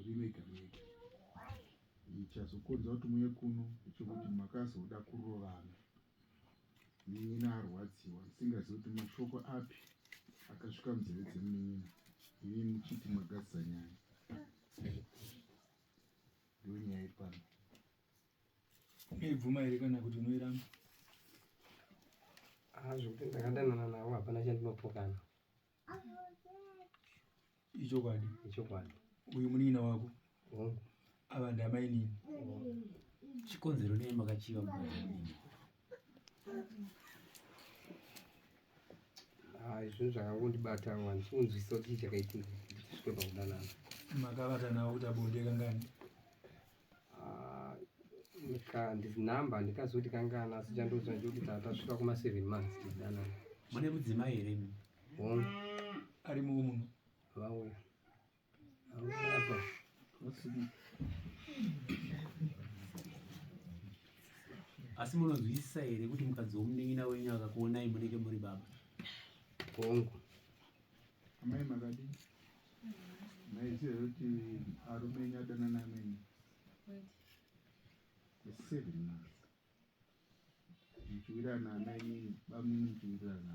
mhuri mega mega. Chazokonza kuti muye kuno chekuti makazoda kurovana. Munin'ina arwadziwa, singazivi kuti mashoko api akasvika munzeve dzemunin'ina. Imi muchiti magadzisa nyaya. Ndiyo nyaya iri pano. Ibvuma here kana kuti unoiramba? Zvekuti ndakandanana navo hapana chandinopokana. Ichokwadi. Ichokwadi. Uyu munin'ina wako? Hongu. Ava ndamai nini? Chikonzero nei makachiva mukati nini? Zvinhu zvakangondibata handikunzwisisa kuti chakaitika tichisvike pakudanana. Makavata navo kuti abonde kangani? Namba ndikazoti kangana asi chandozwa ndechekuti tasvika kuma7 months tichidanana. Mune mudzimai here? Hongu. Ari muvo muno? Vauya. Apa. Asi munonzwisisa here kuti mukadzi womunin'ina wenyu akakuonai munenge muri baba? Hongu. Amai makadi? Maiziva kuti arume enyu adanana amenyu? 7 months. Muchiwirirana amai bamwe muchiwirirana.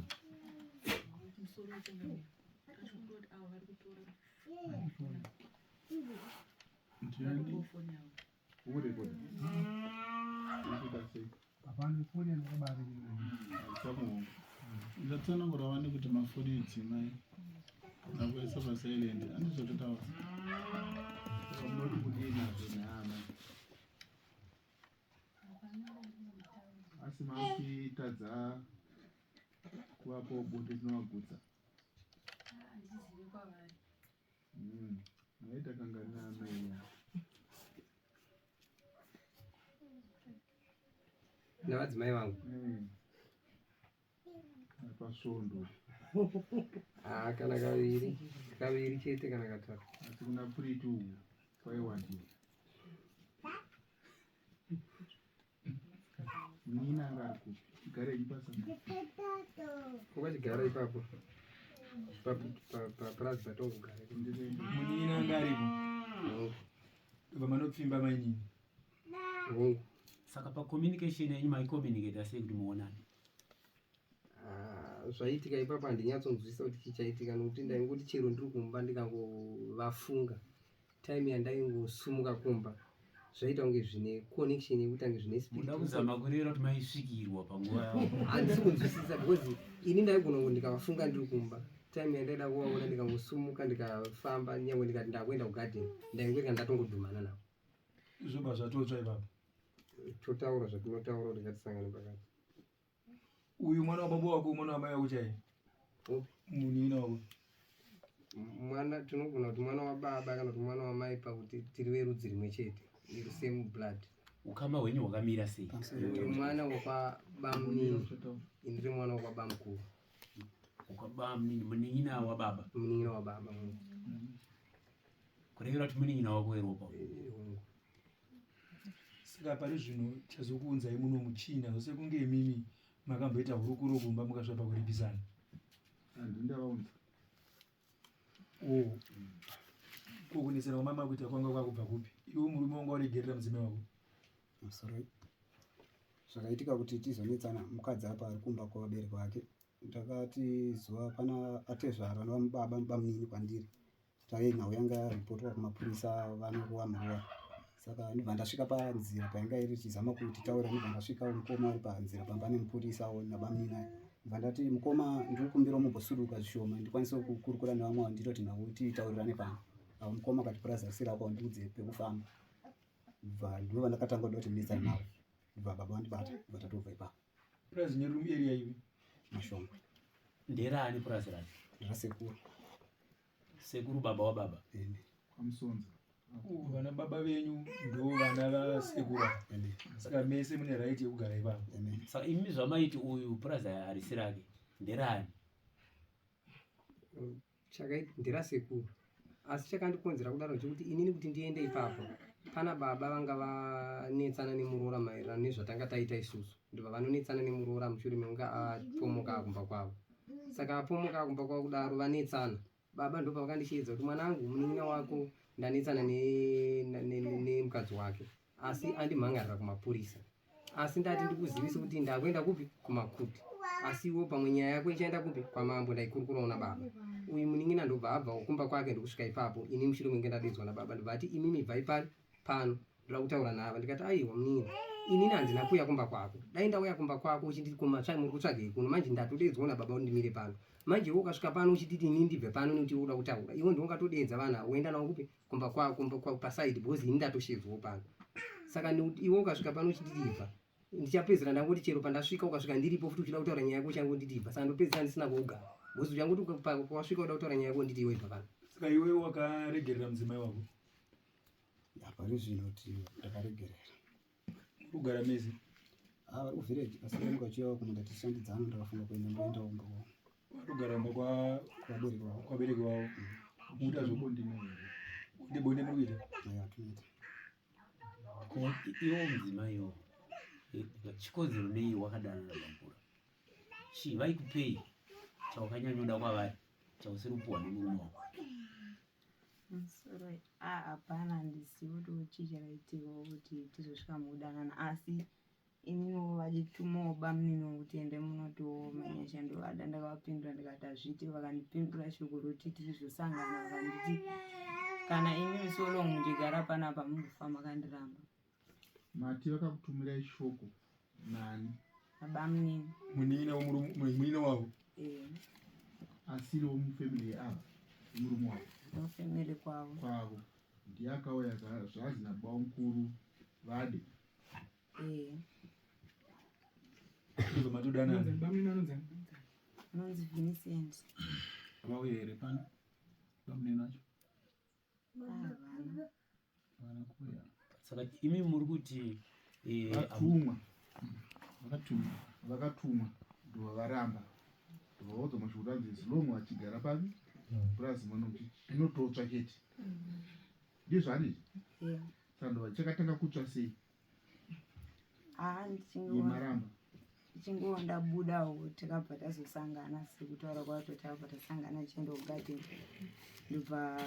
Ndatsanangura vane kuti mafoni edzimai nakuisa pasilent andizototaura Munoti kudii nazvo neana? Asi makitadza kuvapawo bonde rinovagutsa. Maita kanganina amai. Navadzimai vangu. Pasvondo. Kana kaviri chete kana katatu. Asi kuna Puriti uku kwaiwandiwa. Munin'ina anga ari kupi? Chigara ipasanga. Kwakachigara ipapo. Papurazi patongogara. Munin'ina anga aripo? Vamanopfimba mainini? Hongu. Saka pacommunication yenyu maicommunicata sei kuti muonane? Zvaitika ipapo handinyatsonzwisisa kuti chichaitika nokuti ndaingoti chero ndiri kumba ndikangovafunga. Time yandaingosumuka kumba zvaita kunge zvine connection yekuti ange zvine speed. Muda kuzama kureva kuti maisvikirwa panguva yavo? Handisi kunzwisisa because ini ndaigona ngo ndikavafunga ndiri kumba. Time yandaida kuvaona ndikangosumuka ndikafamba nyangwe ndikati ndakuenda kugarden ndaingorika ndatongodhumana navo. Zvobva zvatotsva ipapo? Totaura zvatinotaura kuti ngatisangane pakati. Uyu mwana wababa wako mwana wamai wako chaiye? Munin'ina wako? Mwana tinogona kuti mwana wababa kana kuti mwana wamai pakuti tiri verudzi rimwe chete, iri same blood. Ukama hwenyu hwakamira sei? Uyu mwana wakwabamnini, ini ndiri mwana wakwabamukuru. Wakwabamnini, munin'ina wababa? Munin'ina wababa. Kurevera kuti munin'ina wako weropa? Saka pari zvino chazokuunzai muno muchina zvose kunge imimi makamboita hurukuro kumba mukasvika pakuripisana? Handindavaunza. Kukunesera kwamama kuita kwanga kwakubva kupi? Iwe murume wanga waregerera mudzimai wako? Sorry. Zvakaitika kuti tizonetsana mukadzi apa ari kumba kwavabereki vake. Ndakati zuva pana atezvara novamubaba bamunini kwandiri. Taye nhau yanga ripotwa kumapurisa vanonguva muruva. Saka ndibva ndasvika panzira painga iri tichizama kuti taura ndibva ndasvika mukoma ari panzira pamba nemupurisa nabamunini. Ndibva ndati mukoma ndiri kumbira mumbosuduka zvishoma ndikwanise kukurukura nevamwe vanditoti nhau titaurirane pano. Avo mukoma akati purazi asiri apo ndiudze pekufamba. Ndibva ndinova ndakatanga kuti ndinetsane navo. Ndibva baba vandibata ndibva tatobva ipapo. Purazi nerumu area ivi? Mashoma. Nderani purazi racho? Nderasekuru. Sekuru baba wababa? Kwamusonza. Vana baba venyu ndo vana vasekuru. Saka mese mune right yekugara ipapo. Saka imi zvamaiti uyu purazi harisi rake nderani? Nderasekuru. Asi chakandikonzera kudaro chekuti inini kuti ndiende ipapo pana baba vanga vanetsana nemuroora maererano nezvatanga taita isusu. Ndibva vanonetsana nemuroora mushure mekunge apomoka kumba kwavo. Saka apomoka kumba kwavo kudaro vanetsana. Baba ndo pavakandichiedza kuti mwanangu munin'ina wako ndanetsana nemukadzi wake, asi andimhangarira kumapurisa. Asi ndati ndikuzivisa kuti ndakuenda kupi, kumakuti. Asi iwo pamwe nyaya yako ichaenda kupi, kwamambo. Ndaikurukurawo nababa. Uyu munin'ina ndobva abva kumba kwake ndokusvika ipapo. Ini mushure menge ndadedzwa nababa ndobva ati imimi bvai pano ndoda kutaura nava. Ndikati aiwa munin'ina, inini handina kuuya kumba kwako. Dai ndauya kumba kwako uchinditi muri kutsvagei kuno, manje ndatodedzwa nababa kuti ndimire pano. Manje iwe ukasvika pano uchititi inini ndibve pano nekuti uda kutaura. Iwe ndongatodedza vana woenda nawo kupi, kumba kwako pasaidi, because ini ndatoshedzwawo pano. Saka iwe ukasvika pano uchititibva, ndichapedzera ndangoti chero pandasvika ukasvika ndiripo futi uchida kutaura nyaya yako uchangonditibva. Saka ndopedzera ndisina kuugara. Because uchangoti wasvika uda kutaura nyaya yako nditi iwe ibva pano. Saka iwe wakaregerera mudzimai wako? Pari zvino kuti ndakaregerera. Kugara mezi? Vari kuvhireji, asi vamuka chiyawo kumunda tichishandidzana, ndakafunga kuenda ndoenda kumba kwavo. Kugara mba kwabereki wavo. Muda zvobondina here? Ndebonde muri kuita? Aya, tunoita. Iwo mudzimaiwo chikonzero nei wakadana nabambura? Chii vaikupei chawakanyanya kwavari chausiri kupuwa nemurume wako? Musoro hapana, handizivi kuti chii chakaitika kuti tizosvika mukudanana, asi ininiwo vachitumawo bamunini kuti ende munotomanyasha. Ndovada ndakavapindura ndikati hazviti, vakandipindura shoko roti tizosangana, vakanditi kana imimi solo muchigara panapa mundofa makandiramba. Mati vakakutumirai shoko nani? Abamunini. Munina wavo? Asiriwo mufamily ava murume wavo? Nofamily kwavo. Ndiye akauya zvazi nababa mukuru vade? Kubva matodanana? Anonzi Vincent. Vauya here pano bamunini wacho? Havana. Vana kuuya. Saka imi muri kuti vakatumwa ndovaramba ndovaudza mashikuranzi zilongo vachigara pavi purazima inototsva chete ndizvo handiti? Saka ndova chakatanga kutsva sei maramba? Tichingowo ndabudawo takabva tazosangana sekutaura kwacho, takabva tasangana tichienda kugadheni, ndobva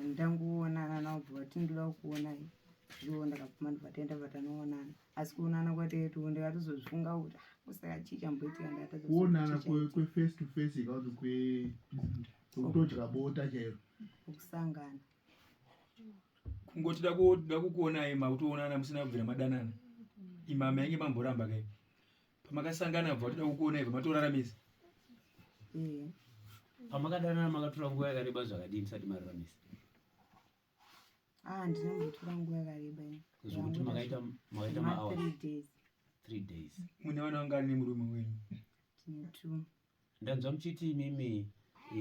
ndangoonana nawo bva tindoda kuonai ndo ndakapfuma ndobva taenda patanoonana. Asi kuonana kwatetu ndakatozozvifunga kuti kusaka chii chamboitika. Kuonana kwe-face to face ikakuti kwekutodya bota chairo kusangana. Kungoti da kukuonai makutoonana musina kubvira madanana, imama yange mamboramba kai pamakasangana bva toda kukuonai bva matoraramisa? Pamakadanana makatora nguva yakareba zvakadii musati mararamisa? Ndinombotora nguva yakareba zvokuti makaita mahours? 3 days. 3 days. Mune vana vangani nemurume wenyu? Tine 2. Ndanzwa muchiti imimi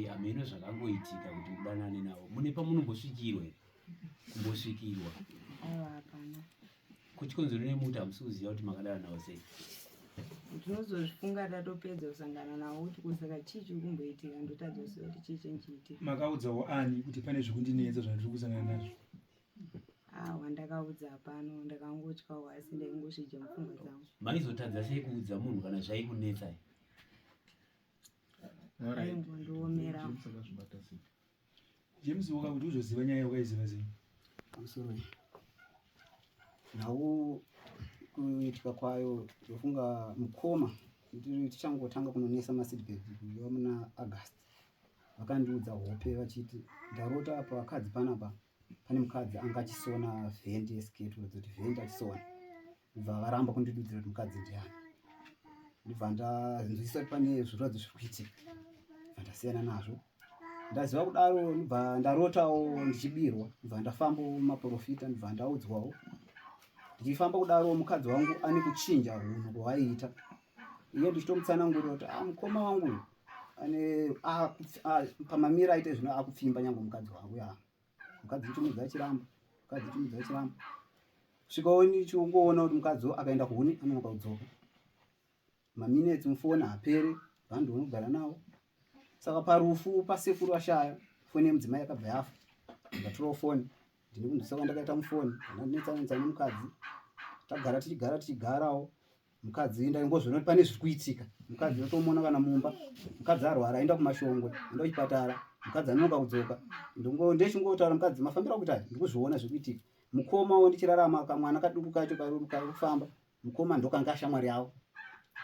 hameno zvakangoitika kuti mudanane navo. Mune pamunombosvikirwa here? Kumbosvikirwa? Aiwa, hapana. Kuchikonzero nemuti hamusi kuziva kuti makadana navo sei? Tinozozvifunga tatopedza kusangana nawo kuti kusaka chii chiri kumboitika, ndotadza kuziva kuti chii chenchiitika. Makaudzawo ani kuti pane zvekundinetsa zvandiri kusangana nazvo? Wandakaudza pano ndakangotyawo, asi ndaingosvija mupfungwa dzangu. Maizotadza sei kuudza munhu kana zvaikunetsa? Aingondiomera. James wakakuti uzoziva nyaya wakaiziva sei? Pamusoro nawo kuitika kwayo ndofunga mukoma tichangotanga kunonesa masidbed kuva muna August. Vakandiudza hope vachiti ndarota apa vakadzi panapa pane mukadzi anga achisona vhendi yesiketo kuti vhendi achisona. Ndibva varamba kundidudzira kuti mukadzi ndiani. Ndibva ndanzwisisa kuti pane zvirwadzi zviri kuitika, ndasiyana nazvo. Ndaziva kudaro ndibva ndarotawo ndichibirwa, ndibva ndafamba mumaprofita, ndibva ndaudzwawo ndichifamba kudaro mukadzi wangu ane kuchinja hunhu hwaiita. Iye ndichitomutsanangurira kuti mukoma wangu ane pamamira aite zvino akupfimba nyange mukadzi wangu ya. Mukadzi ndichimudza chiramba, svikawo ndichongoona kuti mukadzi akaenda kuhuni anonoka kudzoka. Maminitsi mufoni haperi, vanhu vanogara nawo. Saka parufu pasekuru ashaya, foni yemudzimai yakabva yafa. Ndikatorawo foni, ndine kundisaka ndakaita mufoni, ndinetsananisa nemukadzi. Tagara tichigarawo. Mukadzi ndaingozviona kuti pane zviri kuitika. Mukadzi otomuona kana mumba. Mukadzi arwara aenda kumashongwe, aenda kuchipatara. mukadzi anonoka kudzoka ndechingotaura mukadzi mafambira kuti hai ndikuzviona zvekuitika mukoma ndichirarama kamwana kaduku kacho kari kufamba mukoma ndokanga shamwari yavo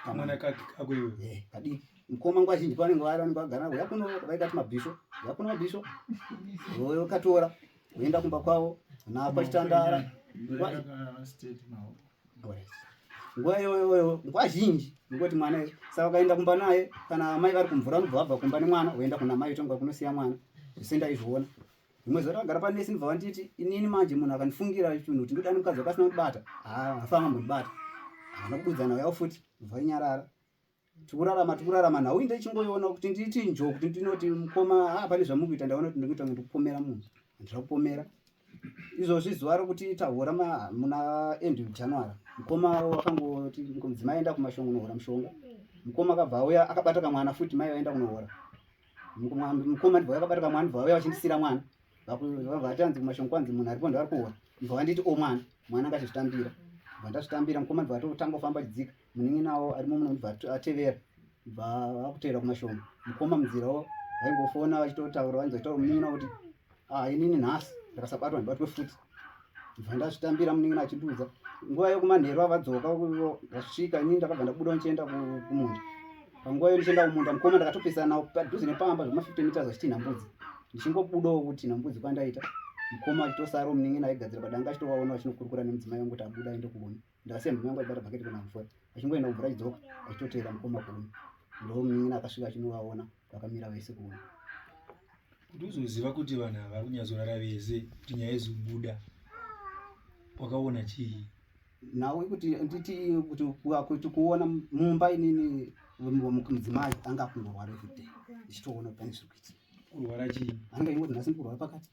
kamwana kakwewe kadiki mukoma nguva zhinji pavanenge vagara yakuno vaikati mabhisho yakuno mabhisho katora voenda kumba kwavo napa chitandara nguva iyoyo nguva zhinji nekuti mwana saka vakaenda kumba naye kana mai vari kumvura anobva vabva kumba nemwana voenda kuna mai tonga kunosiya mwana zvisendaizviona rimwe zuva takagara panesi ndibva vanditi inini manje munhu akandifungira chinhu kuti ndodani mukadzi wakasina kundibata hafanga mbondibata havana kubudzana yavo futi bva inyarara tikurarama nhau ndichingoiona kuti nditi njo kuti ndinoti mukoma pane zvamuri kuita ndaona kuti ndikuita ndikupomera munhu handira kupomera izvozvi zuva rokuti tahura muna end January mukoma wakangoti mudzimai aenda kumashongo unohora mushonga mukoma akabva auya akabata kamwana futi mai vaenda kunohora mukoma ndibva akabata kamwana ndibva auya vachindisira mwana vatanzi kumashongo kwanzi munhu aripo ndaari kuhora ndibva vanditi mwana akazvitambira ndibva ndazvitambira mukoma ndibva atotanga kufamba achidzika muningi nawo arimo muno ndibva atevera ndibva akutevera kumashongo mukoma munzirawo vaingofona vachitotaura vanzotaura muningi nawo kuti inini nhasi ndakasabatwa ndibatwe futi ndibva ndazvitambira muningi nawo achidudza nguva yokumanheru avadzoka vasvika inini ndakabva ndabuda ndichienda kumunda panguva iyo ndichienda kumunda mukoma ndakatopesana nawo padhuze nepamba zvema50 meters achitinha mbudzi ndichingobudawo kuti nambudzi kwandaita mukoma achitosaro muningi nawo aigadzira padanga achitovaona vachinokurukura nemudzimai wangu kuti abuda aende kuhuni ndakasiya mhino yangu aibata bhaketi kuna mvura achingoenda kumvura achidzoka achitotevera mukoma kuhuni ndo muningi akasvika achinovaona vakamira vese kuhuni kuti uzoziva kuti vanhu ava kunyazorara vese kuti nyaya izobuda wakaona chii nawe kuti nditi kuti kuona mumba inini mudzimai anga kungorwara everyday ndichitoona pane zviri kuitika kurwara chii anga ingoti nhasi ndikurwara pakati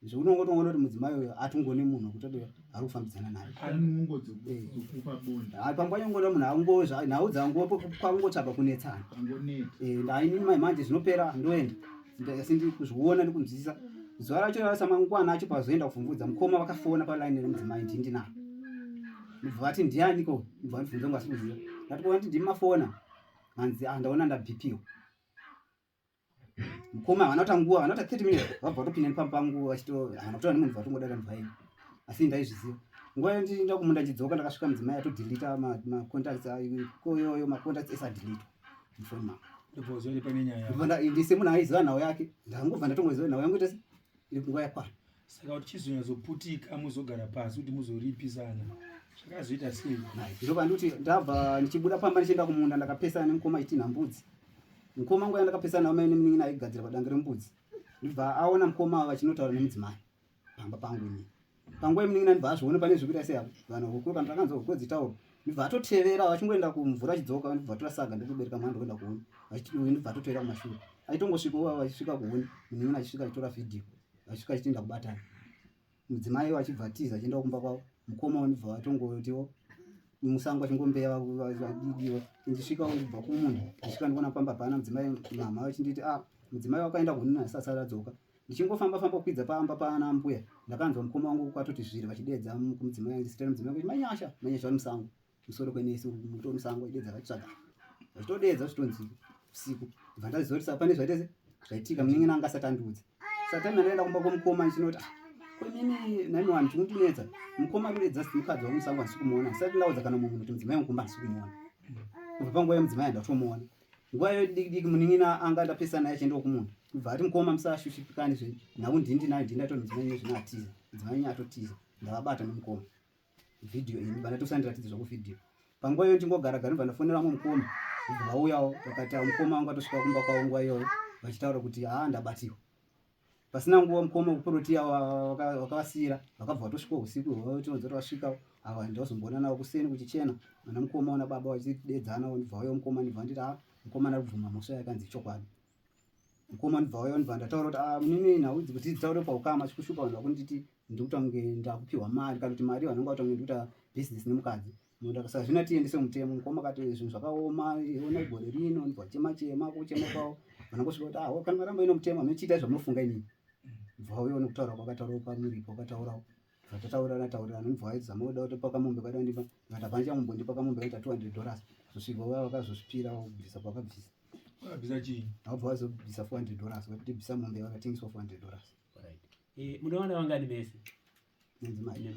zveunongotoona kuti mudzimai uyo atungone munhu kuti ari kufambidzana naye panguva yongoona munhu nhau dzangopo kwangotsvaga kunetsana ndainini mai manje zvinopera ndoenda sindi kuzviona nekunzwisisa zuva racho rasamangwana acho pazoenda kuvhumvudza mukoma vakafona palaini nemudzimai ndindinavo ndibva vati ndianiko ndibva vandibvunza ngasi kuziva ndatikuona kuti ndimi mafona manzi ndaona ndabhipiwa mukoma havana kuta nguva havana kuta 30 minutes vabva vatopinda nepamba pangu havana kutora nemunhu vatongodada mubvaini asi ndaizviziva nguva iyo ndichienda kumunda ndidzoka ndakasvika mudzimai atodhilita macontacts koyoyo macontacts ese adhilitwa mufoni mangu ndise munhu aiziva nhau yake ndangobva ndatongoziva nhau yangu tese iri kunguva yakwana saka kuti chizonyazoputika muzogara pasi kuti muzoripisana zvakazoita sei zviro pandikuti ndabva ndichibuda pamba ndichienda kumunda ndakapesana nemukoma itinha mbudzi mukoma nguva yandakapesana nawo mai nemuningi aigadzira padanga rembudzi ndibva aona mukoma vachinotaura nemudzimai pamba pangu ini panguva yemuningi ndibva azviona pane zvikuita sei vanhu hukuru kana takanzwa hukuru dzitaura ndibva atotevera vachingoenda kumvura achidzoka ndibva torasaga ndikubereka mwana ndokuenda kuhuni ndibva atotevera kumashure achitongosvikawo vachisvika kuhuni muningi achisvika achitora vhidhiyo vachisvika achitienda kubatana mudzimai achibva atiza achienda kumba kwavo mukoma ndibva vatongotiwo musango achingombeya vadidiwo ndisvikawo ndibva kumunda ndisvika ndikuona pamba pana mudzimai mama vachinditi mudzimai wakaenda kuhuni nhasi asati adzoka ndichingofamba kwidza pamba pana mbuya ndakanzwa mukoma wangu kwatoti zviri vachidedza kumudzimai ndisitira mudzimai kuti manyasha vari musango musoro kwenesi muto musango idedza vachitsvaga vachitodedza zvitonzi usiku ndibva ndaziva kuti saka pane zvaitese zvaitika muningi nanga asati andiudza saka taimi andaenda kumba kwomukoma ndichinoti kwenini nani wanhu chinotinetsa mukoma arikudedza mukadzi wamusango handisi kumuona asati ndaudza kana mumwe kuti mudzimai mukumba handisi kumuona kubva panguva yemudzimai handatomuona nguva iyo diki muningi anga ndapesana naye achienda kumunda kubva ati mukoma musashushipikani zve nhau ndindi nayo ndindaito mudzimai iyo zvino atiza mudzimai inyo atotiza ndavabata nemukoma vhidhiyo iyi ndibva ndatosandiratidza zvakuvhidhiyo panguva iyo ndingogara ndibva ndafoneramwo mukoma ndibva vauyawo vakati mukoma wangu atosvika kumba kwavo nguva iyoyo vachitaura kuti ndabatiwa pasina nguva mukoma kuprotiya wakavasiyira vakabva vatosvika usiku hwatonzoti vasvika ava ndazomboona navo kuseni kuchichena ana mukoma ona baba vachidedzana ndibva vauya mukoma ndibva nditi mukoma ndari kubvuma mhosva yakanzi chokwadi mukoma ndibva vauya ndibva ndataura kuti munini nhau idzi kuti dzitaure paukama chikushupa vanhu vakunditi ndikutange ndakupiwa mari kana kuti mari vanenge vatange ndikuita bhizinesi nemukadzi saka zvino tiendese mutemo mukoma akati zvinhu zvakaoma ona igore rino ndibva chema kuchema kwavo vanongosvika kuti kana maramba ino mutemo hamuchiita zvamunofunga inini ndibva vauya nekutaura kwakataurawo pamuripo wakataurawo vatataurana ndibva vaizama kuda kuti pakamombe kadandipakati hapana chamumbo ndipaka mombe kaita $200 zvosvika vaya vakazosvipira kubvisa kwakabvisa Wabvisa chii? Haubva wazobvisa $400 kuti bvisa mombe yakatengeswa $400. Alright. Munowana vangani mese? Nenzimai.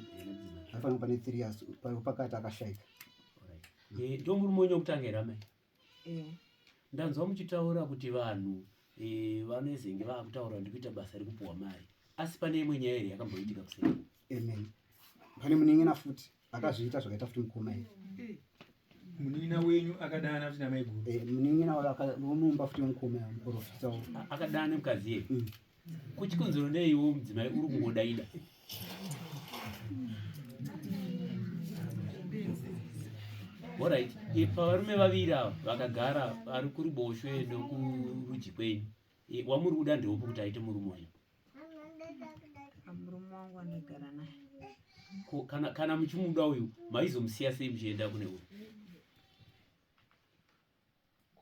Afanira pane 3 years pakati akashaika. Alright. Ndo murume wenyu wekutanga here amai? Ndanzwa muchitaura kuti vanhu vanezenge vakutaura ndikuita basa rekupuwa mari. Asi pane imwe nyaya here yakamboitika kuseri? Amen. Pane munin'ina futi akazviita zvakaita futi mukoma here. Munin'ina wenyu akadana futi namai guru? Munin'ina wakamuumba futi mukoma muprofita. Akadana nemukadzi yeye? Kuchikonzero neiwo mudzimai uri kungodaida? Alright. Pavarume vaviri ava vakagara ari kuruboshwe nokurudyi kwenyu, wamuri kuda ndeupo kuti aite murume wenyu? Murume wangu andagara naye. Kana muchimuda uyu maizomusiya sei muchienda kune uyu?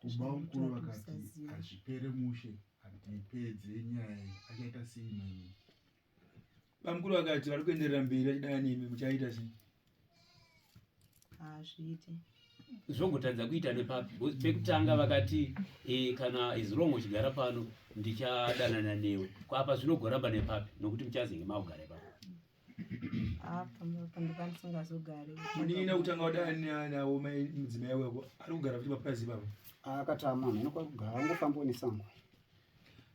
Kuba mukuru vakati hazvipere mushe handipedze nyaya achaita sei manyini. Bamukuru vakati vari kuenderera mberi achidana nemi muchaita sei? Hazviiti. Zvongotadza kuita nepapi? Pekutanga vakati kana as long uchigara pano ndichadanana newe. Apa zvinogoramba nepapi? Nokuti muchazenge makugara papo. Apa ndipandisingazogari. Munin'ina kutanga wadana nawo mudzimai wako ari kugara futi papurazi ipapo? Akatama mhene kwakugara angofambawo nesango.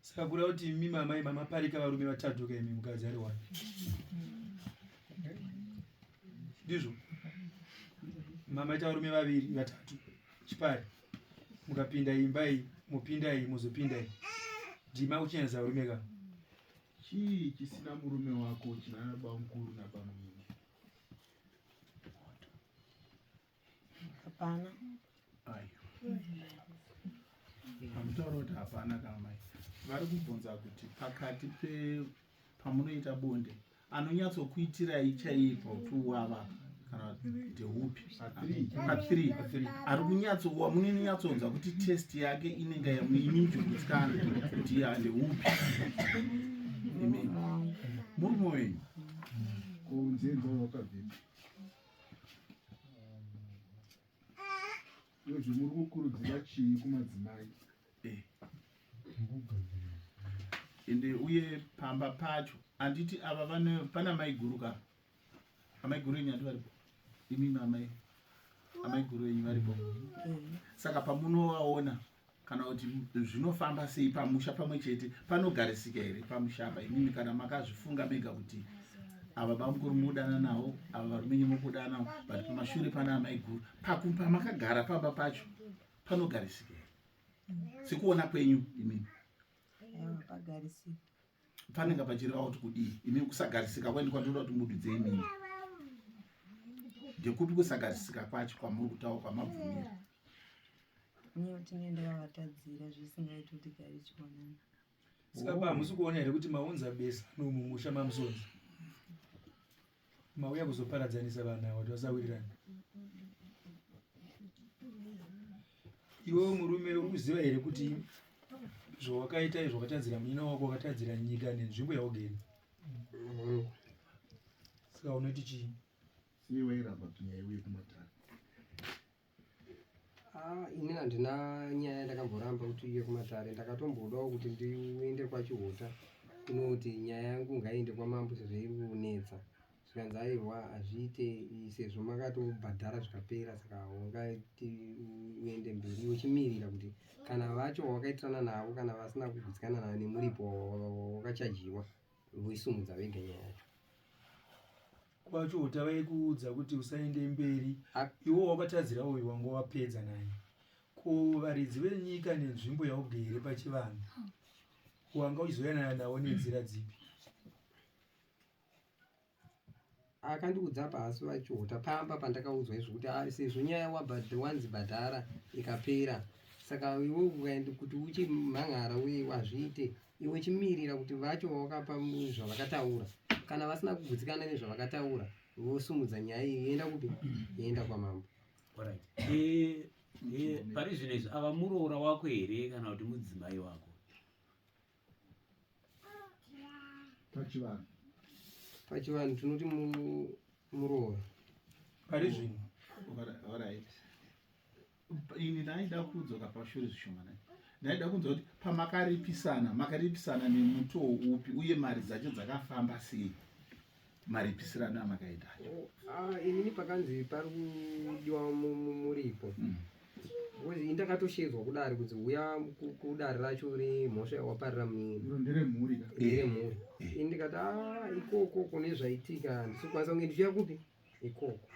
Saka kuda kuti imi mamai mamaparika varume vatatu kaimi mukadzi ari wani. Ndizvo? Mamaita varume vaviri vatatu chipari. Mukapinda imba iyi, mupinda iyi, muzopinda iyi. Ndima kuchenza varume ka. Chii chisina murume wako china bamukuru nabamunini? Hapana. Ayo. Hamutaura kuti hapana kamai. Vari kubvunza kuti pakati pamunoita bonde anonyatsokuitirai chaipo tuwava kana ndehupi? Pa3 ari kunyatsowa munonyatsoonza kuti test yake inenge yamuinijugutsikana kuti ndehupi? Murume wenyu kunzenza wakabvira izvi muri kukurudzira chii kumadzimai? ende uye pamba pacho handiti ava pana maiguru ka amaiguru enyu handi varipo? Imi amaiguru enyu varipo? Saka pamunovaona kana kuti zvinofamba sei pamusha pamwe chete panogarisika here pamusha apa imimi kana makazvifunga mega kuti ava bamukuru mudana nawo ava varume nyemukudana nawo but pamashure pana amaiguru pamakagara pamba pacho panogarisika here sekuona kwenyu imimi? Pagarisika. Panenge pachireva kuti kudii imimi kusagarisika kwendi kwandinoda kuti mududze imimi ndekupi kusagarisika kwacho kwamuri kutaura kwamabvumira? Niyo tinende vavatadzira zvisingaiti kuti gari chionana. Saka pamusi kuona here kuti maunza besa nomumusha mamusonzi mauya kuzoparadzanisa vana ava kuti vasawirirana. Iwe murume uri kuziva here kuti zvawakaita izvo wakatadzira munin'ina wako, wakatadzira nyika nenzvimbo yaugere? Saka unoti chii? Sei wairamba kunyaya iwe kumatare? Ini handina nyaya yandakamboramba kuti iye kumatare. Ndakatombodawo kuti ndiende kwachihuta kunoti nyaya yangu ngaende kwamambo sezvo iri kunetsa. Zvikanzi aiwa hazviite sezvo makatobhadhara zvikapera, saka ungati uende mberi uchimirira kuti kana vacho wakaitirana navo kana vasina kugutsikana navo nemuripo wakachajiwa voisumudza vega nyaya yacho. Kwacho tavaikuudza kuti usaende mberi, iwo wakatadzira uyu wanga wapedza naye. Ko varidzi venyika nenzvimbo yaugere pachivanhu wanga uchizoyanana navo nenzira dzipi? Akandiudza pasi vachihuta pamba pandakaudzwa izvo kuti sezvo nyaya wanzi bhadhara ikapera, saka iwe ukaenda kuti uchimhan'ara uye wazviite iwe chimirira kuti vacho wakapa zvavakataura, kana vasina kugutsikana nezvavakataura vosumudza nyaya iyi yoenda kupi? Yoenda kwamambo. Pari zvino izvi ava muroora wako here kana kuti mudzimai wako? Pachivanhu tinoti muroora. Pari zvino? Alright. Ini ndaida kudzoka pashure zvishomanai. ndaida kunzwa kuti pamakaripisana nemutoo upi uye mari dzacho dzakafamba sei, maripisirano amakaita inini pakanzi pari kudiwa muripo indakatoshedzwa kudari kuti uya kudari racho remhosva waparira nderemhuri ini ndikati ikoko kune zvaitika ndisokwanisa kunge ndichiya kupi ikoko.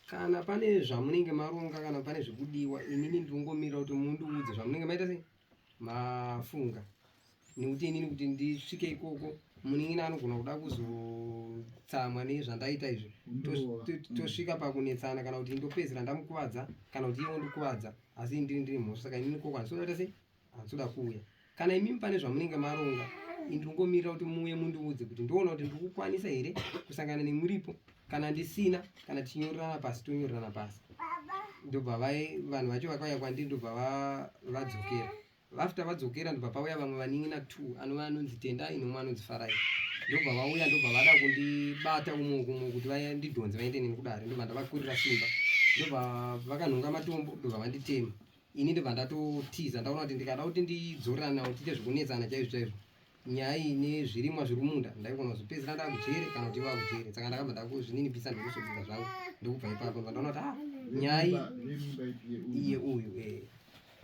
Kana pane zvamunenge maronga kana pane zvekudiwa inini ndingomira kuti mundiudze zvamunenge maita sei mafunga, nekuti inini kuti ndisvike ikoko muningi anogona kuda kuzotsamwa nezvandaita izvi tosvika pakunetsana kana kuti ndopedzera ndamukuvadza kana kuti iwo ndikuvadza asi ndiri mhosva. Saka inini koko handisoda sei handisoda kuuya. Kana imimi pane zvamunenge maronga ndingomirira kuti muuye mundiudze kuti ndiona kuti ndikukwanisa here kusangana nemuripo, kana ndisina kana tinyorerana pasi tonyorerana pasi. Ndobva vanhu vacho vakauya kwandiri ndobva vadzokera. After vadzokera ndobva pauya vamwe vanin'ina 2 anova anonzi Tendai nomwe anonzi Farai. Ndobva vauya ndobva vada kundibata umwe kuti ndidhonze vaende neni kudare. Ndobva ndavakurira simba ndobva vakanhonga matombo ndobva vanditema. Ini ndobva ndatotiza ndaona kuti ndikada kuti ndidzorerana navo tiite zvekunetsana chaizvo nyaya nezvirimwa zviri munda ndaigona kuzopedzera ndakujere kana kuti vakujere. Saka ndakabva ndakuzvininipisa ndokusodza zvangu ndokubva ipapo ndobva ndaona kuti nyaya iye uyu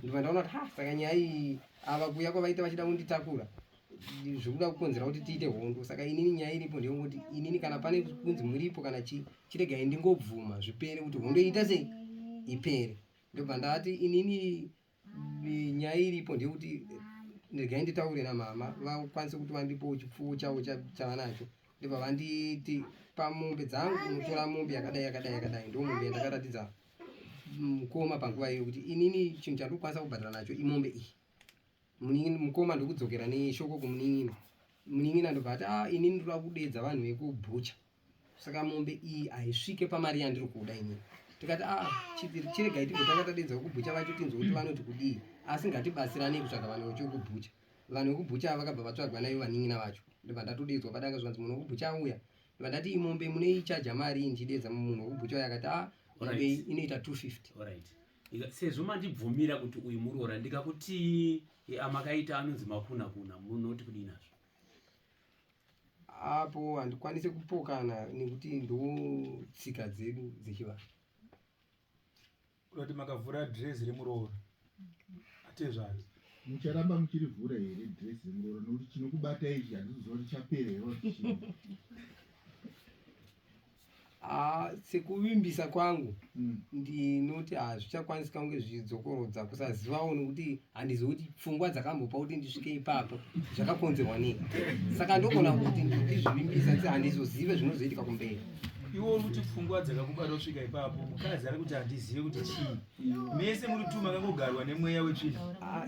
ndobva ndaona kuti saka nyaya iyi ava kuya kwavaita vachida kunditakura zvokuda kukonzera kuti tiite hondo. Saka inini nyaya iripo ndeyekuti inini kana pane kunzi muripo kana chiregai ndingobvuma zvipere kuti hondo iita sei ipere. Ndobva ndati inini nyaya iripo ndeyekuti regai nditaure namama vakwanise kuti vandipo chipfuwo chavo chavanacho. Ndobva vanditi pamombe dzangu unotora mombe yakadai ndo mombe yandakaratidza mukoma panguva iyo kuti inini chinhu chandokwanisa kubhadhara nacho imombe iyi. Mukoma ndokudzokera neshoko kumunin'ina. Munin'ina ndobva ati inini ndoda kudedza vanhu vekubhucha, saka mombe iyi haisvike pamari yandiri kuda inini. Tikati chiregai tigotanga tadedza vekubhucha vacho tinzwa kuti vanoti kudii, asi ngatibatsirane kutsvaga vanhu vekubhucha. Vanhu vekubhucha vakabva vatsvagwa naivo vanin'ina vacho. Ndobva ndatodedzwa padanga zvanzi munhu wekubhucha auya. Ndobva ndati imombe munoichaja mari ndichidedza munhu wekubhucha uya akati mombe inoita 250. Sezvo mandibvumira kuti uyu muroora ndikakuti amakaita anonzi mapuna munoti kudii nazvo? Apo handikwanise kupokana nekuti ndo tsika dzedu dzechivanhu. Kuti makavhura dhirezi remuroora atezvazvo mucharamba muchirivhura here dhirezi remuroora nokuti chinokubata ichi handizoziva kuti chaperero. Sekuvimbisa kwangu ndinoti hazvichakwanisika kunge zvidzokorodza kusazivawo nekuti handizivi kuti pfungwa dzakambopa kuti ndisvike ipapo zvakakonzerwa nei. Saka ndogona kuti ndizvivimbisa handizozive zvinozoitika kumberi. iwo uri kuti pfungwa dzakakubata kusvika ipapo mukadzi ari kuti handizive kuti chii mese muri tu makangogarwa nemweya wetsvina.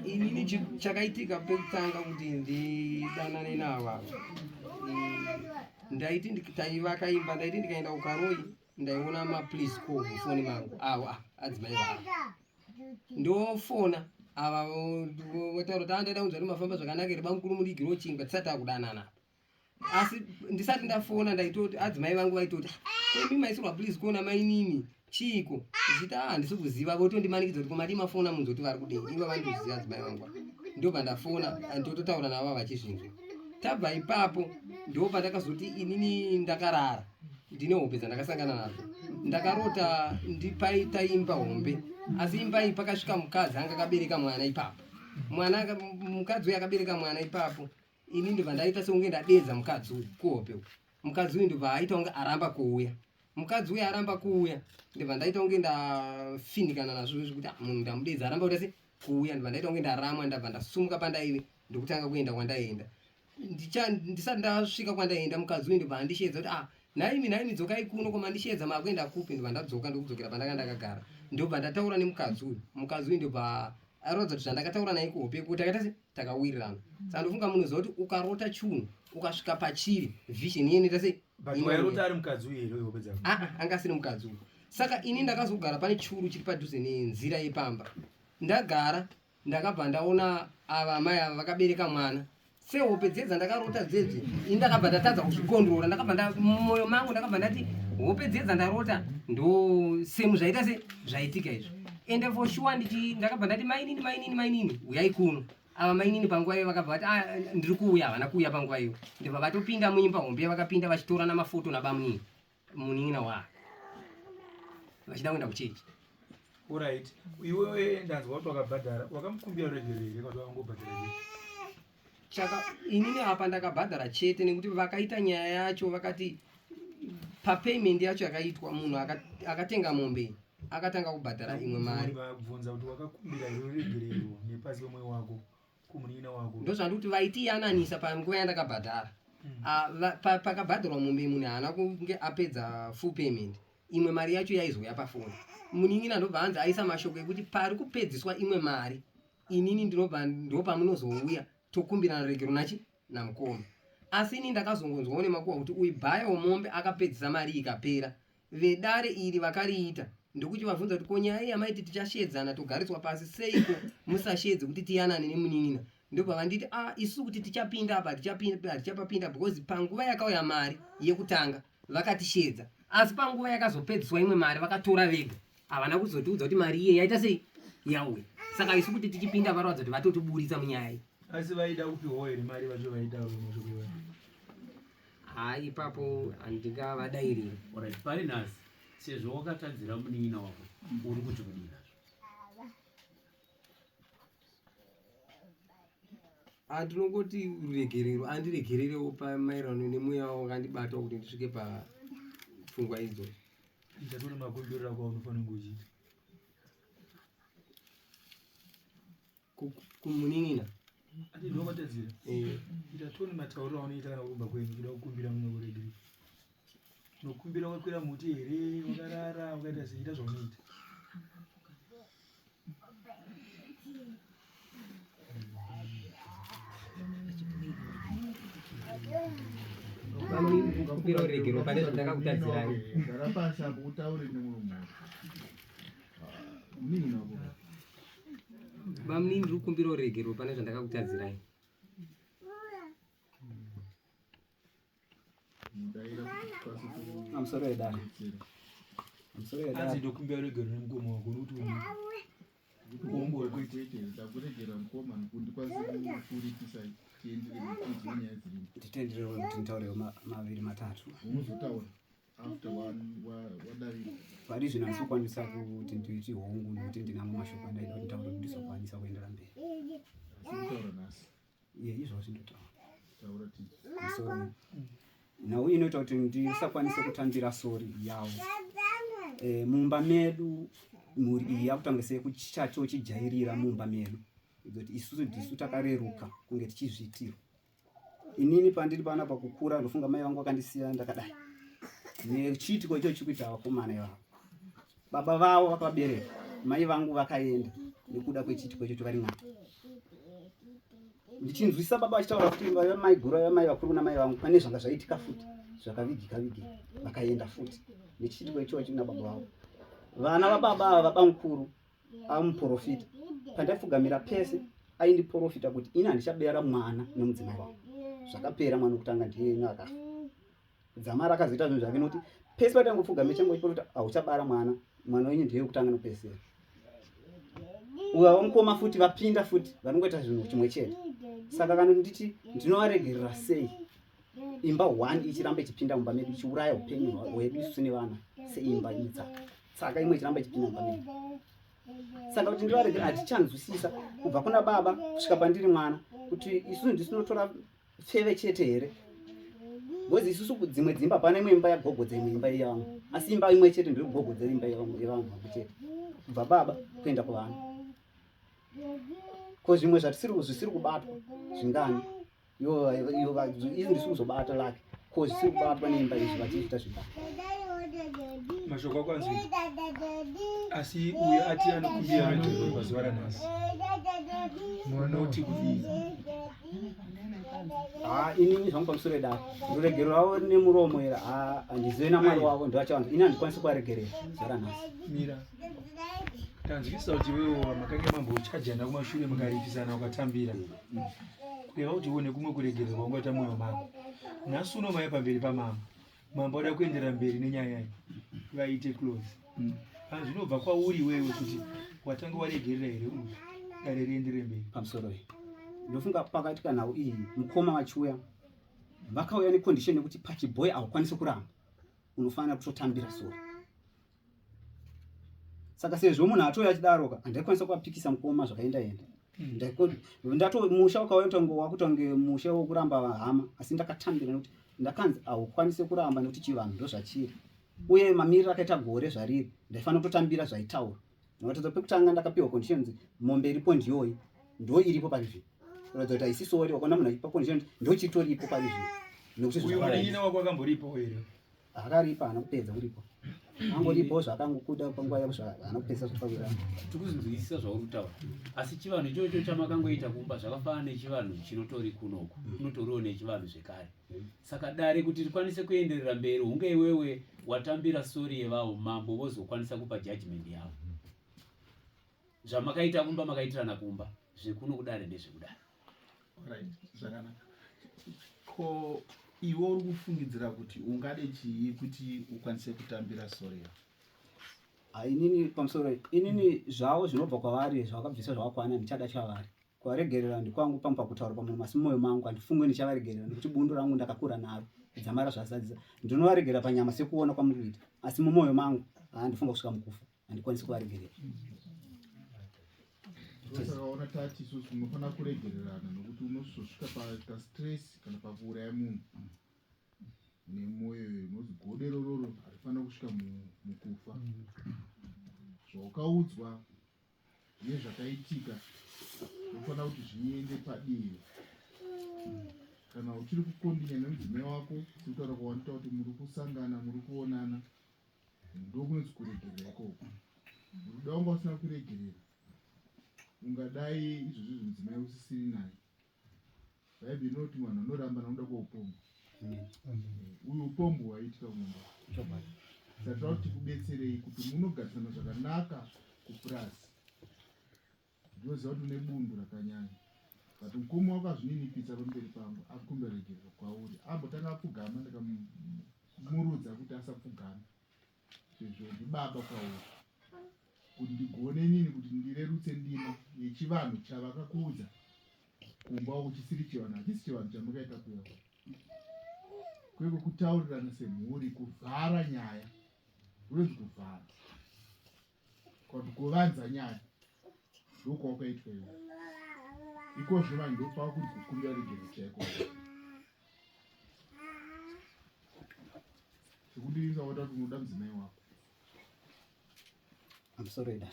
Inini chakaitika pekutanga kuti ndidanane nava ndaiti taivaka imba ndaiti ndikaenda kukaroi ndaiona mapolice call mufoni mangu avo adzimai vavo ndofona ava votaura kuti andaida kunzwa kuti mafamba zvakanaka reba mukuru mudigiro chingwa tisati akudanana. Asi ndisati ndafona ndaitoti adzimai vangu vaitoti imi maisirwa police call namainini chiko ndichiti handisi kuziva votondimanikidza kuti komati mafona munzoti vari kudenga ivo vandoziva adzimai vangu. Ndobva ndafona ndototaura navo vachizvinzwa. Tabva ipapo ndobva ndakazoti inini ndakarara ndine hombe dzandakasangana nadzo ndakarota ndipaita imba hombe asi imba iyi pakasvika mukadzi anga akabereka mwana ipapo mukadzi uyu akabereka mwana ipapo ini ndobva ndaita sekunge ndadedza mukadzi uyu kuhope mukadzi uyu ndobva aita kunge aramba kuuya mukadzi uyu aramba kuuya ndobva ndaita kunge ndafindikana nazvo zvekuti munhu ndamudedza aramba kuita se kuuya ndobva ndaita kunge ndaramwa ndabva ndasumuka pandaive ndokutanga kuenda kwandaenda. Ndisati ndasvika kwandaenda mukadzi uyu ndobva andishedza kuti naimi dzokai kuno koma ndishedza makuenda kupi ndobva ndadzoka ndokudzokera pandanga ndakagara ndobva ndataura nemukadzi uyu ndobva arodza kuti zvandakataura naye kuhope kuti takaita se takawirirana. Saka ndofunga munoziva kuti ukarota chinhu ukasvika pachiri vision inoita se wairota ari mukadzi uyu here hope dzako anga asiri mukadzi uyu. Saka ini ndakazogara pane churu chiri padhuze nenzira yepamba ndagara ndakabva ndaona ava mai ava vakabereka mwana sehope dzedza ndakarota dzedzi ini ndakabva ndatadza kuzvikondrora ndakabva mumwoyo mangu ndakabva ndati hope dzedza ndarota ndo semu zvaita se zvaitika izvo ende for sure ndakabva ndati mainini uyai kuno. Ava mainini panguva iyo vakabva vati ndiri kuuya, havana kuuya panguva iyo. Ndibva vatopinda muimba hombe, vakapinda vachitora namafoto nabamunini munin'ina wavo vachida kuenda kuchechi. Alright, iwewe ndanzwa kuti wakabhadhara, wakamukumbira regerere kana wakangobhadhara chete? Inini apa ndakabhadhara chete nekuti vakaita nyaya yacho, vakati papayment yacho yakaitwa munhu akatenga mombe akatanga kubhadhara imwe mari. Vakabvunza kuti wakakumbira iro regerero nepasi pemwoyo wako kumun'ina wako? Ndozvandiri kuti vaitiyananisa panguva yandakabhadhara. Pakabhadharwa mombe munhu haana kunge apedza full payment, imwe mari yacho yaizouya pafoni. Munin'ina ndobva anzi aisa mashoko ekuti pari kupedziswa imwe mari inini ndo pamunozouya tokumbirana regero namukoma. Asi ini ndakazongonzwawo nemakuhwa kuti uyu bhaya womombe akapedzisa mari ikapera. Vedare iri vakariita ndokuti vabvunza kuti konyaya iyi amaiti tichashedzana togariswa pasi, seiko musashedze kuti tiyanane nemunin'ina? Ndobva vanditi isusu kuti tichapinda apa hatichapapinda because panguva yakauya mari yekutanga vakatishedza, asi panguva yakazopedziswa imwe mari vakatora vega, havana kuzotiudza kuti mari iye yaita sei yauya. Saka isu kuti tichipinda varodza kuti vatotiburitsa munyaya iyi. Asi vaida kupiwawo here mari vacho vaida mashoko iwayo? Hai, ipapo handingavadairire. Alright, pari nhasi sezvo wakatadzira munin'ina wako uri kuti kudina? Ndinongoti ruregerero andiregererewo pamaererano nemweya wakandibata kuti ndisvike papfungwa idzo. Ndichatori makumbiriro ako aunofanira kuchiita kumunin'ina. ati ndokatadzira itatoni matauriro aunoita kana kurumba kwenyu kuda kukumbira mumwe kuregerera? Unokumbira wakwira muti here, wakarara, wakaita seita zvaunoita? Kumbira uregero pane zvandakakutadzirai. Gara pasi apo utaure nemuromo munin'ina wako. Bamunini ndiri kukumbira uregero pane zvandakakutadzirai. I'm sorry, Dad. Asi ndokumbira uregero nemukoma wako nokuti kuombo kwete takuregera mukoma nokundikwanisa kukuritisa tiendere nekuti nyaya dzirimo. Titenderewo kuti nditaurewo maviri matatu. Unozotaura after wadavira. Pari zvino handisokwanisa kuti ndiiti hongu nokuti ndinamo mashoko andaida kuti nditaure kuti ndizokwanisa kuendera mberi. Kutaura nhasi. Izvozvo ndotaura. Taura titi. Sorry. Nhau inoita kuti ndisakwanise kutambira sori yawo. Mumba medu mhuri iyi yakutanga sekuchacho chijairira mumba medu. Kuti isusu ndisu takareruka kunge tichizviitira. Inini pandiri pana pakukura ndofunga mai vangu vakandisiya ndakadai. Nechiitiko icho chikuita vakomana ivavo. Baba vavo vakabereka, mai vangu vakaenda nekuda kwechiitiko icho vari mwana. Ndichinzwisa baba achitaura kuti mai guru mai vakuru namai vangu pane zvanga zvaitika futi zvakavigika vakaenda futi nechiitiko ichocho na baba vavo. Vana vababa ava baba mukuru amuprofita pandaifugamira pese aindiprofita kuti ini handichabera mwana nemudzimai wangu. Zvakapera mwana kutanga ndiye akafa. Dzamara akazoita zvinhu zvake nokuti pese patangofugamira changu kuti hauchabara mwana wenyu ndiye kutanga nopesera. Uya wamukoma futi vapinda futi vanongoita zvinhu chimwe chete. Saka kana nditi ndinovaregerera sei imba 1 ichiramba ichipinda mumba medu ichiuraya upenyu hwedu isusu nevana seimba idzaka. Saka imwe ichiramba ichipinda mumba medu. Saka kuti ndivaregerera hatichanzwisisa kubva kuna baba kusvika pandiri mwana kuti isusu ndisinotora feve chete here. Bozi isusu dzimwe dzimba pane imwe imba yagogodza imwe imba yavangu. Asi imba imwe chete ndiri kugogodza imba yavangu vangu chete. Kubva baba kuenda kuvana. Ko zvimwe zvisiri kubatwa zvingani izi ndisiri kuzobata lake ko zvisiri kubatwa neimba izvi vachiita zvingani. Mashoko ako anzwika. Asi uyo ati anokumbira regerero pazuva ranhasi munoti kudii? Inini zvangu pamusoro edaro ruregero ravo nemuromo era handizivi namwari wavo ndovachavanza ini handikwanisi kuvaregerera zuva ranhasi. Mira, tanzwisisa kuti wewo makanga mambochajana kumashure mukaripisana ukatambira kureva kuti uone kumwe kuregererwa kwaungaita mwoyo mako. Nhasi unomaya pamberi pamama, mamba wada kuenderera mberi nenyaya iyi vaite close. Zvinobva kwauri wewe kuti watanga waregerera here dare riendere mberi pamusoro iyi ndofunga pakati kanhau iyi mukoma vachiuya vakauya nekondisheni yekuti pachibhoyi haukwanisi kuramba unofanira kutotambira sora. Saka sezvo munhu atouya achidaroka handaikwanisa kuvapikisa mukoma zvakaenda musha wakauya wakutonge musha wokuramba hama, asi ndakatambira nekuti ndakanzi haukwanisi kuramba nekuti chivanhu ndo zvachiri, uye mamiriro akaita gore zvariri ndaifanira kutotambira zvaitaura. Nokuti pekutanga ndakapiwa conditions mombe iripo ndiyoyi ndo iripo pari zvino kuratidza kuti haisi sori wakaona munhu achipa conditions ndo chitoripo pari zvino nekuti uyo munyina wako akamboripo here akaripa hana kupedza uripo angoripo zvakangokuda panguva yavo hana kupedza zvakawira tikuzinzwisisa zvauri kutaura, asi chivanhu ichocho chamakangoita kumba zvakafanana nechivanhu chinotori kunoku kunotoriwo nechivanhu zvekare. Saka dare kuti rikwanise kuenderera mberi hunge iwewe watambira sori yevavo mambo vozokwanisa kupa judgment yavo. Zvamakaita kumba makaitirana kumba, zvekuno kudare ndezvekudare. Alright, zvakanaka. Ko iwe uri kufungidzira kuti ungade chii kuti ukwanise kutambira sori yavo? Inini pamusoro inini zvavo zvinobva kwavari zvakabvisa zvakakwana ndichada chavari kuvaregerera ndikwangu pampa kutaura pamunhu, asi mumwoyo mangu handifungwe ndichavaregerera nekuti bundo rangu ndakakura naro dzamara zvasadzisa ndinovaregerera panyama sekuona kwamuri kuita, asi mumwoyo mangu handifunga kusvika mukufa handikwanisi kuvaregerera. Saka tati isusu unofanira kuregererana nokuti unozosvika pastress kana pakuuraya munhu nemwoyo inozi gode rororo harifanira kusvika mukufa. Zvawakaudzwa nezvakaitika unofanira kuti zviende padivi. Kana uchiri kukondinya nemudzimai wako sikutaura kwawanoita kuti muri kusangana muri kuonana ndokunonzi kuregerera ikoko. Ruda wanga usina kuregerera ungadai izvozvo mudzimai usisiri naye. Bhaibheri inoti munhu anoramba nokuda kweupombwe. Uyu upombwe hwaitika mumba. Saka kuti kubetserei kuti munogarisana zvakanaka kupurasi. Ndinoziva kuti une bundu rakanyanya. But mukoma wakazvininipisa pamberi pangu akumberegerera kwauri. Ambotanga apfugama ndikamurudza kuti asapfugama. Sezvo ndibaba kwauri. Kuti ndigone nini kuti ndirerutse ndima yechivanhu chavakakuudza kumba uchisiri chivanhu hachisi chivanhu chamakaita kuyawo. Kweko kutaurirana semhuri, kuvhara nyaya. Unonzi kuvhara. Kuti kuvanza nyaya ndokwawakaitwa iwe. Ikozvo vanhu ndopava kuti kukumbira regero chaiko. Sekundirisa wada kuti unoda mudzimai wako. I'm sorry dad.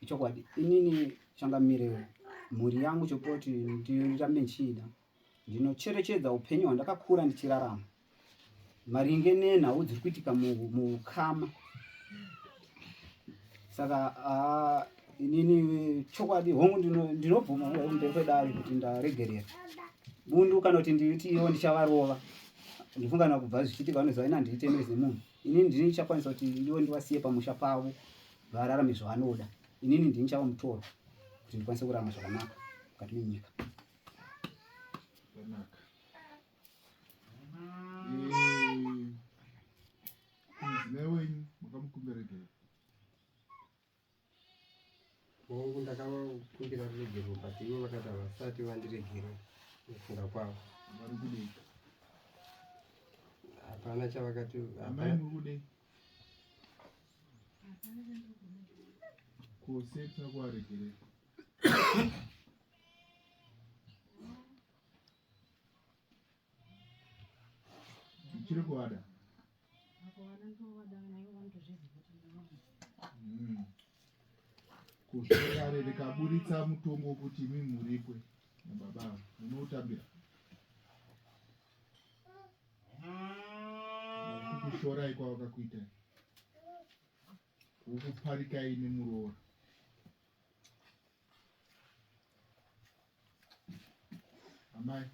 Ichokwadi inini changamire mhuri yangu chopoti ndirambe nchida ndinocherechedza upenyu hwandakakura ndichirarama maringe nenhau dziri kuitika mukama. Saka inini chokwadi hongu ndinobvuma mberi kwedare kuti ndaregerera bundu kana kuti nditi ivo ndichavarova ndifungana kubva zvichiitika vanoziva ina ndiitemeze munhu. Inini ndini chakwanisa kuti ivo ndivasiye pamusha pavo vararame zvavanoda. Inini ndini chava mutoro kuti ndikwanise kurarama zvakanaka mukati menyika. Zvakanaka. Mudzimai wenyu makamukumberegera? Hongu ndakavakumbira ruregero but ivo vakati havasati vandiregere kufunga kwavo. Vari kudei? Hapana chavakati. Amai muri kudei? Kose tina kuvaregerera. Uchiri kuvada? Kuzvekare rikaburitsa mutongo kuti imi muripwe nababa munoutambira. Kukushorai kwavakakuitai. Ukuparikai nemuroora. Amai.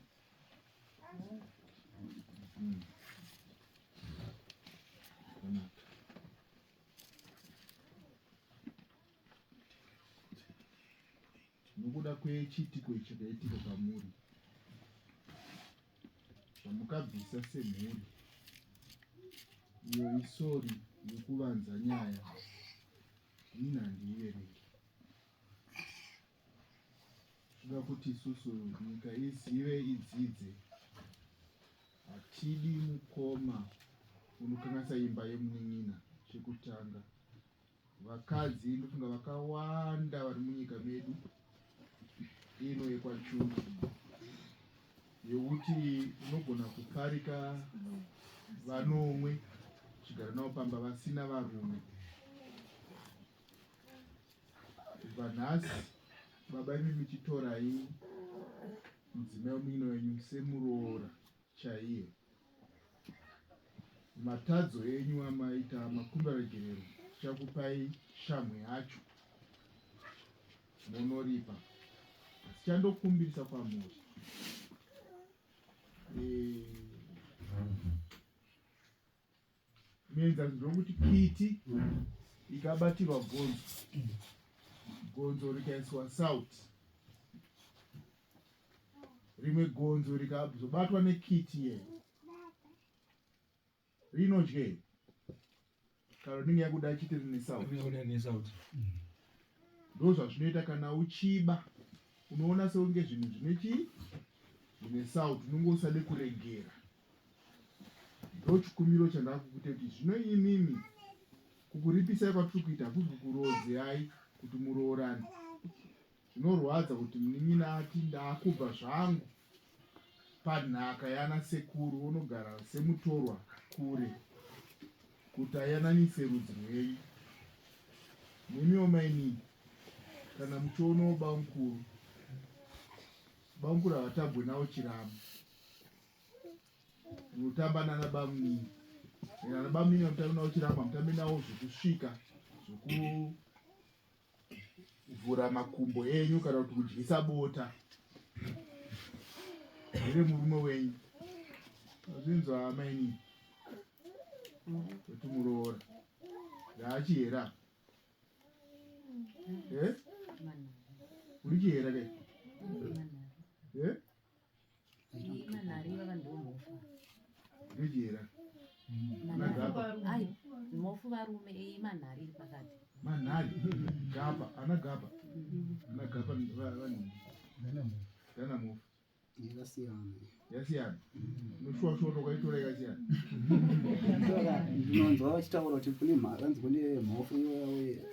Nokuda kwechiitiko chakaitika pamuri zvamukabvisa semhuri iyo isori yekuvanza nyaya ini handiivereki. toda kuti isusu nyika izive idzidze. Hatidi mukoma unokanganisa imba yemunin'ina. Chekutanga, vakadzi ndofunga vakawanda vari munyika medu ino yekwachungu, yekuti unogona kuparika vanomwe chigara navo pamba vasina varume. Vanhasi baba imi muchitorai mudzimai womumino wenyu semuroora chaiye. Matadzo enyu amaita makumbaregerero chakupai shamwe yacho monoripa, asi chandokumbirisa kwamuri muenzanzi ndokuti kiti ikabatirwa gonzo rikaiswa sauti, rimwe gonzo rikazobatwa nekiti ye rinodye kana rinenge yakuda chiti rine sauti. Ndo zvazvinoita kana uchiba, unoona seunge zvinhu zvine sauti unonge usade kuregera. Ndo chikumbiro chandakukuita kuti zvino imimi kukuripisai kwatiri kuita hakuzi kukurodzai kuti muroorane. Zvinorwadza kuti munin'ina ati ndakubva zvangu panhaka yana sekuru, unogara semutorwa kure kuti ayananise rudzi rwenyu. Nemiwo maini kana muchionawo bamukuru havatambwe nawo chiramo, unotamba nana bamunini. Nana bamunini vamutambi nawo chiramo, hamutambi nawo zvokusvika zvokuvhura makumbo enyu kana kuti kudyisa bota ere murume wenyu. Azvinzwa amaini kuti muroora ndaachihera uri chihera kai ndechihera mofu varume manhari pakati manhari gapa ana gapa vanhu dana mofu yasiyana noshuwa kwaitora yakasiyana. Ndinonzwa vachitaura kuti kune mharanzi kune mhofu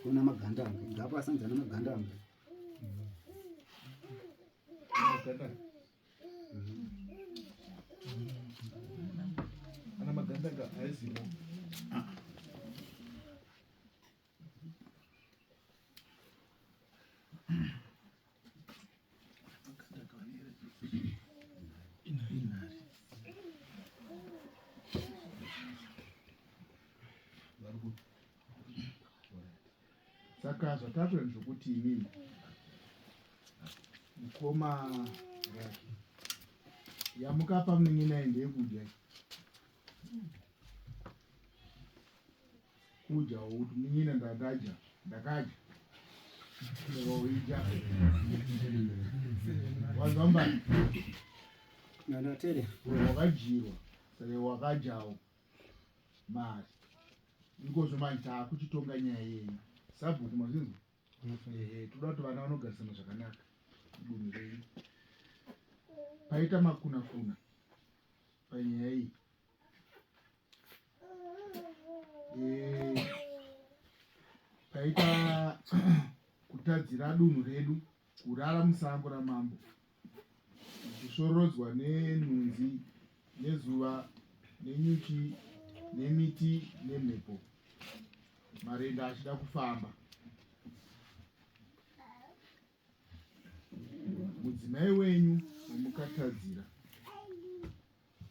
kuna magandanga, gapa asanza namagandanga. Ana magandanga haizimo. Saka zvatakuita zvokuti inini mukoma rake yamukapa munin'ina ndeyekudya kudya wokuti munin'ina ndakadya waudya wazambani Nanatere wakajirwa saka wakadyawo mari ikozvo manje taakuchitonga nyaya yenyu sabhuku mazinzo. Toda kuti vana vanogarisana zvakanaka dunhu renyu. Paita makuna panyaya iyi, paita kutadzira dunhu redu, kurara musango ramambo, kushorodzwa nenhunzi nezuva nenyuchi nemiti nemhepo, marenda achida kufamba. Mudzimai wenyu wamukatadzira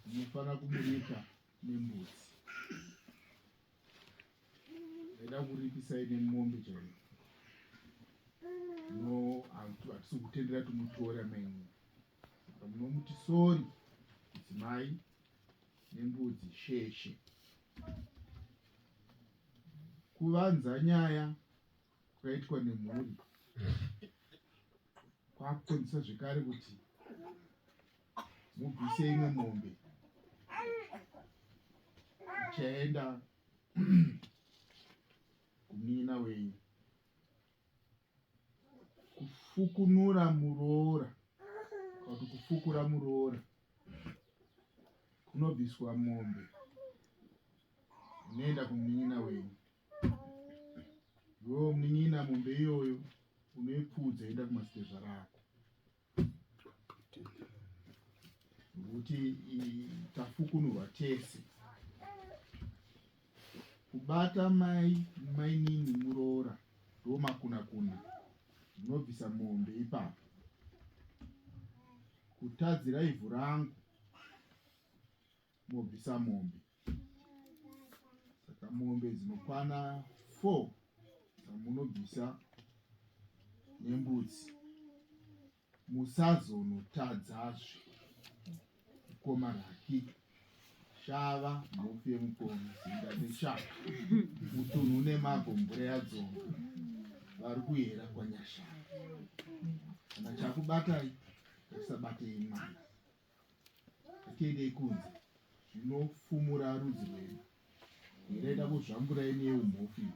munofanira kumurika nembudzi. Ndaida kuripisai nemombe chaiyo. No, hatisi kutendera tumutore maimwe. Saka munomuti sori mudzimai nembudzi sheshe. Kuvanza nyaya kwakaitwa nemhuri kwakukonzesa zvekare kuti mubvise imwe mombe ichaenda kumun'ina wenyu. kufukunura muroora kana kuti kufukura muroora kunobviswa mombe unoenda kumun'ina wenyu. Iwewe mun'ina mombe iyoyo unoipfudza enda kumasitezva rako, nokuti tafukunurwa tese. Kubata mainini muroora ndo makuna-kuna zvinobvisa mombe ipapo. Kutadzira ivhu rangu mobvisa mombe. Saka mombe dzinokwana 4 dzamunobvisa nembudzi. Musazonotadzazve kukoma raki, shava, mhofu yemukono, zinda neshava, mutunhu nemabho, mvura yadzonga, vari kuyera kwanyashara. Kana chakubatai ngachisabatei mwana. Atiendei kunze zvinofumura rudzi rwenyu. Ndiraida kuzvamburai neumhofu iyi.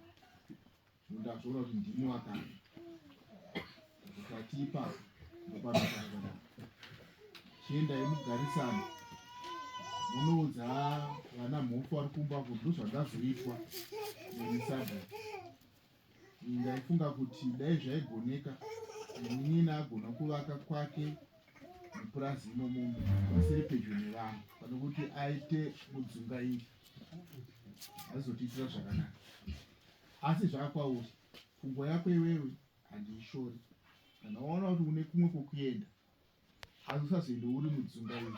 Ndazviona kuti ndimi wakati. Kukati ipapo ndopanofanira. Chiendai mugarisane. Munoudza vana mhofu vari kumba kuti ndozvandazoitwa nemisabhuku. Ndaifunga kuti dai zvaigoneka mun'ina agona kuvaka kwake mupurazi imomo pasiri pedyo nevanhu, pane kuti aite mudzungairi aizotiitira zvakanaka. Asi zvakwauri pfungwa yako iwewe handiishori. Kana waona kuti une kumwe kwokuenda asi usazoende uri mudzungairi.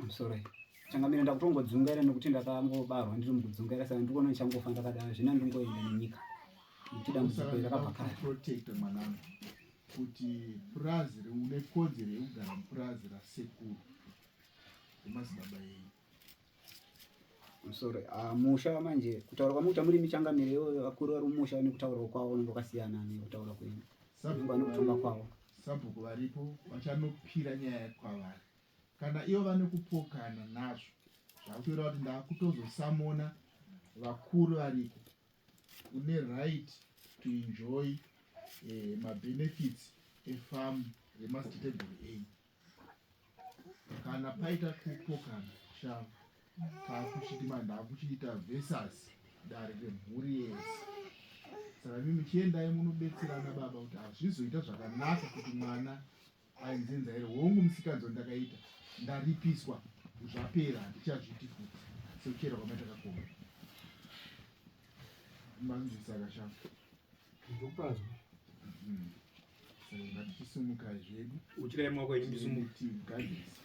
Sorry. Changamira ndakutongodzungaira nekuti ndakangobarwa ndiri mukudzungaira, saka ndikuona ndichangofa ndakadaro. Zvina ndingoenda nenyika. Ndidambudziko rakabva kare. Protect mwanangu kuti purazi une kodzero yekugara mupurazi rasekuru remadzibaba enyu. Sorry. Musha manje kutaura kwamuita muri michangamire iyoyo vakuru vari mumusha nekutaura kwavo ndokasiyana nekutaura kwenyu. Ngwani kutonga kwavo. Sabhuku varipo vachanopira nyaya kwavari. Kana ivo vane kupokana nazvo zvakutoita kuti ndakutozosamona vakuru varipo. Une right to enjoy mabenefits efamu remastateable enyu. Kana paita kupokana shava takuchitima ndakuchiita versus dare remhuri yese. Saka mimi muchiendai munobetserana baba kuti hazvizoita zvakanaka kuti mwana ainzenzaire hongu musikanzo ndakaita ndaripiswa zvapera handichazviti futi sekuchera kwamaita kakoma. Manzwisaka shava. Ndokupazwa. Saka ngatichisumukai zvedu uchirai mwako yenyu ndisumuke. tigadzirisa.